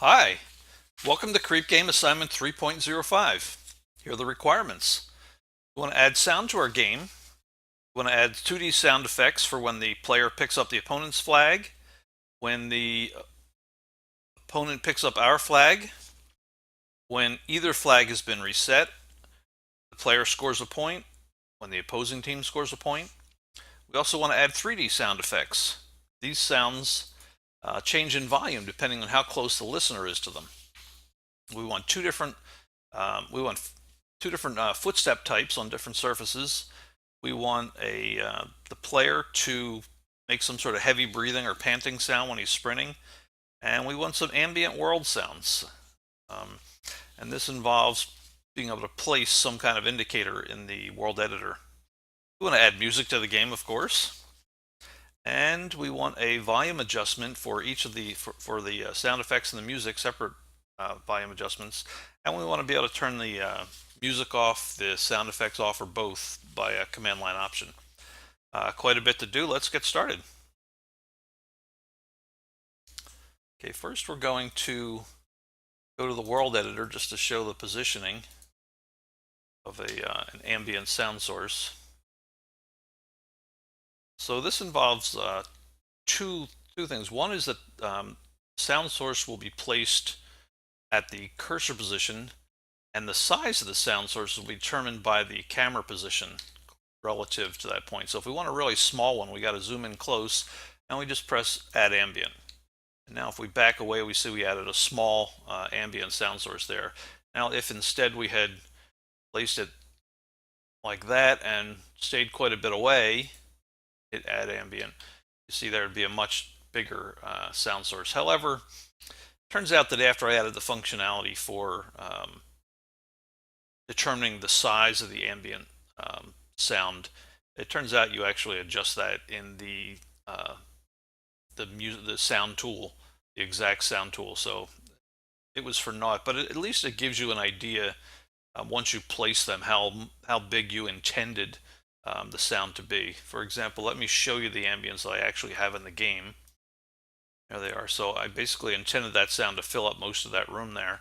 Hi, welcome to CreepGame Assignment 3.05. Here are the requirements. We want to add sound to our game. We want to add 2D sound effects for when the player picks up the opponent's flag, when the opponent picks up our flag, when either flag has been reset, the player scores a point, when the opposing team scores a point. We also want to add 3D sound effects. These sounds change in volume depending on how close the listener is to them. We want two different footstep types on different surfaces. We want the player to make some sort of heavy breathing or panting sound when he's sprinting, and we want some ambient world sounds. And this involves being able to place some kind of indicator in the world editor. We want to add music to the game, of course, and we want a volume adjustment for each of the sound effects and the music, separate volume adjustments, and we want to be able to turn the music off, the sound effects off, or both by a command line option. Quite a bit to do. Let's get started. Okay, first we're going to go to the world editor just to show the positioning of an ambient sound source. So this involves two things. One is that sound source will be placed at the cursor position, and the size of the sound source will be determined by the camera position relative to that point. So if we want a really small one, we got to zoom in close, and we just press Add Ambient. And now if we back away, we see we added a small ambient sound source there. Now if instead we had placed it like that and stayed quite a bit away, hit Add Ambient, you see there would be a much bigger sound source. However, turns out that after I added the functionality for determining the size of the ambient sound, it turns out you actually adjust that in the sound tool, the exact sound tool. So it was for naught, but at least it gives you an idea once you place them how big you intended the sound to be. For example, let me show you the ambience that I actually have in the game. There they are. So I basically intended that sound to fill up most of that room there.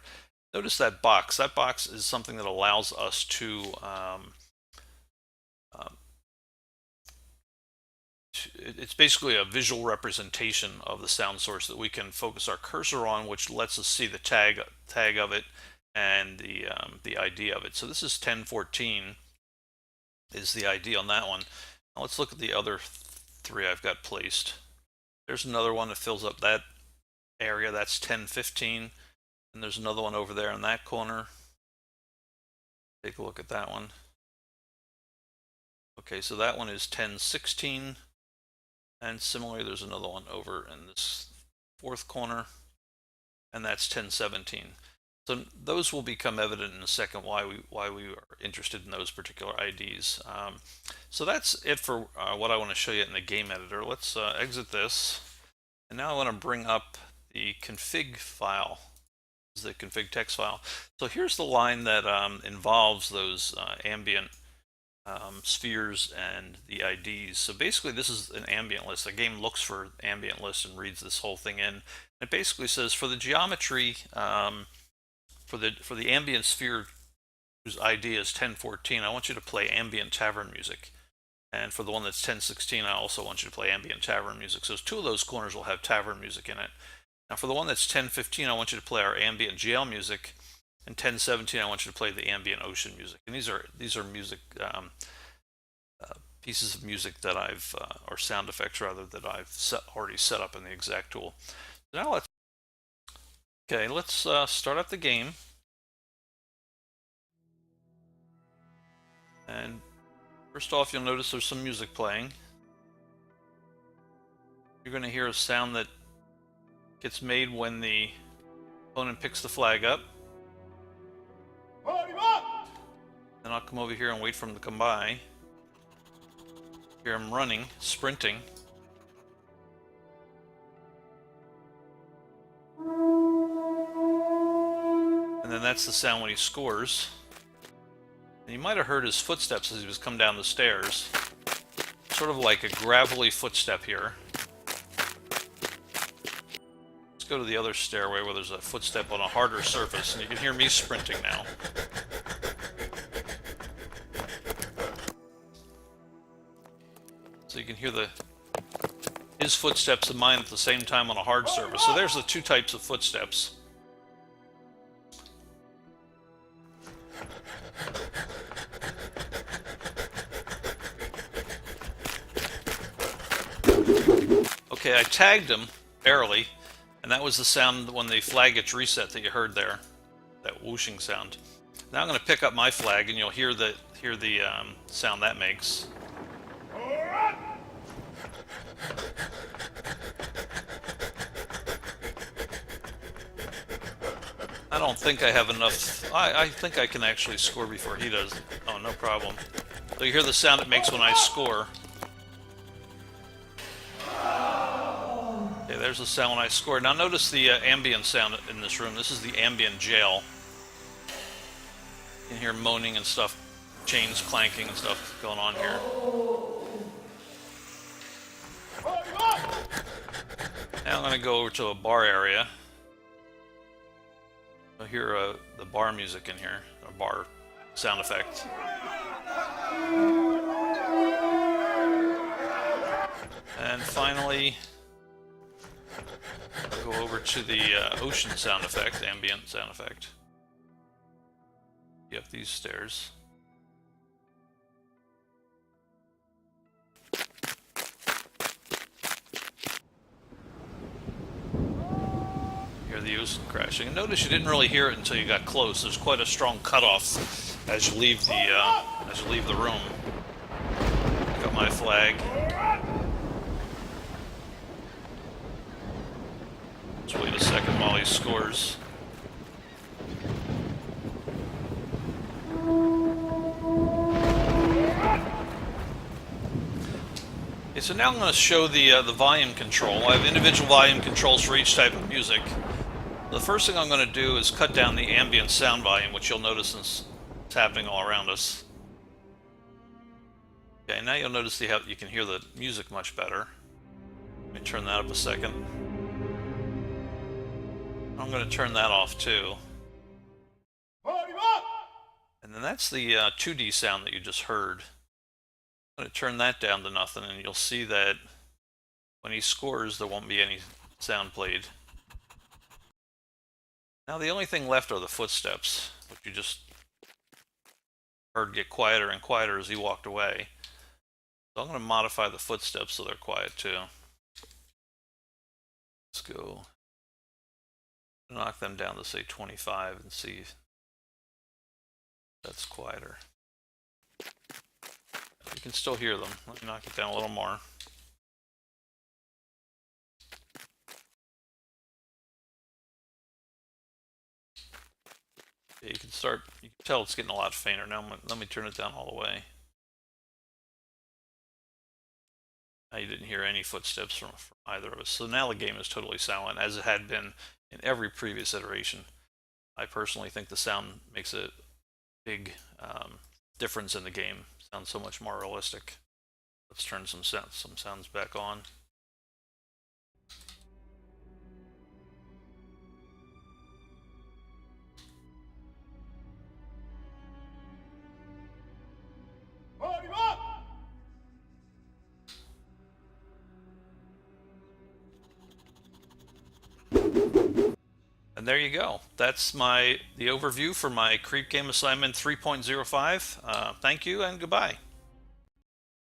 Notice that box. That box is something that allows us to it's basically a visual representation of the sound source that we can focus our cursor on, which lets us see the tag of it and the ID of it. So this is 1014 is the ID on that one. Now let's look at the other three I've got placed. There's another one that fills up that area. That's 1015. And there's another one over there in that corner. Take a look at that one. Okay, so that one is 1016. And similarly, there's another one over in this fourth corner, and that's 1017. So those will become evident in a second why we are interested in those particular IDs. So that's it for what I want to show you in the game editor. Let's exit this, and now I want to bring up the config file, the config text file. So here's the line that involves those ambient spheres and the IDs. So basically this is an ambient list. The game looks for ambient lists and reads this whole thing in. It basically says for the geometry for the ambient sphere whose ID is 1014, I want you to play ambient tavern music. And for the one that's 1016, I also want you to play ambient tavern music. So two of those corners will have tavern music in it. Now for the one that's 1015, I want you to play our ambient jail music. And 1017, I want you to play the ambient ocean music. And these are music pieces of music that I've or sound effects rather that I've already set up in the exact tool. So now let's start up the game. And first off, you'll notice there's some music playing. You're going to hear a sound that gets made when the opponent picks the flag up. Then I'll come over here and wait for him to come by. Here I'm running, sprinting. And then that's the sound when he scores. And you might have heard his footsteps as he was coming down the stairs. Sort of like a gravelly footstep here. Let's go to the other stairway where there's a footstep on a harder surface, and you can hear me sprinting now. So you can hear his footsteps and mine at the same time on a hard surface. So there's the two types of footsteps. Okay, I tagged him, barely, and that was the sound when the flag gets reset that you heard there, that whooshing sound. Now I'm going to pick up my flag, and you'll hear the sound that makes. I don't think I have enough. I think I can actually score before he does. Oh, no problem. So you hear the sound it makes when I score. Okay, there's the sound when I score. Now notice the ambient sound in this room. This is the ambient jail. You can hear moaning and stuff, chains clanking and stuff going on here. Now I'm going to go over to a bar area. You'll hear the bar music in here, a bar sound effect. And finally, I'll go over to the ocean sound effect, ambient sound effect. You have these stairs. Hear the ocean crashing. And notice you didn't really hear it until you got close. There's quite a strong cutoff as you leave the room. Got my flag. Let's wait a second while he scores. Okay, so now I'm going to show the volume control. I have individual volume controls for each type of music. The first thing I'm going to do is cut down the ambient sound volume, which you'll notice is happening all around us. Okay, now you'll notice you can hear the music much better. Let me turn that up a second. I'm going to turn that off too. And then that's the 2D sound that you just heard. I'm going to turn that down to nothing, and you'll see that when he scores, there won't be any sound played. Now the only thing left are the footsteps, which you just heard get quieter and quieter as he walked away. So I'm going to modify the footsteps so they're quiet too. Let's go knock them down to say 25 and see if that's quieter. You can still hear them. Let me knock it down a little more. Okay, you can tell it's getting a lot fainter now. Let me turn it down all the way. Now you didn't hear any footsteps from either of us. So now the game is totally silent, as it had been in every previous iteration. I personally think the sound makes a big difference in the game. It sounds so much more realistic. Let's turn some sounds back on. And there you go. That's the overview for my CreepGame Assignment 3.05. Thank you and goodbye.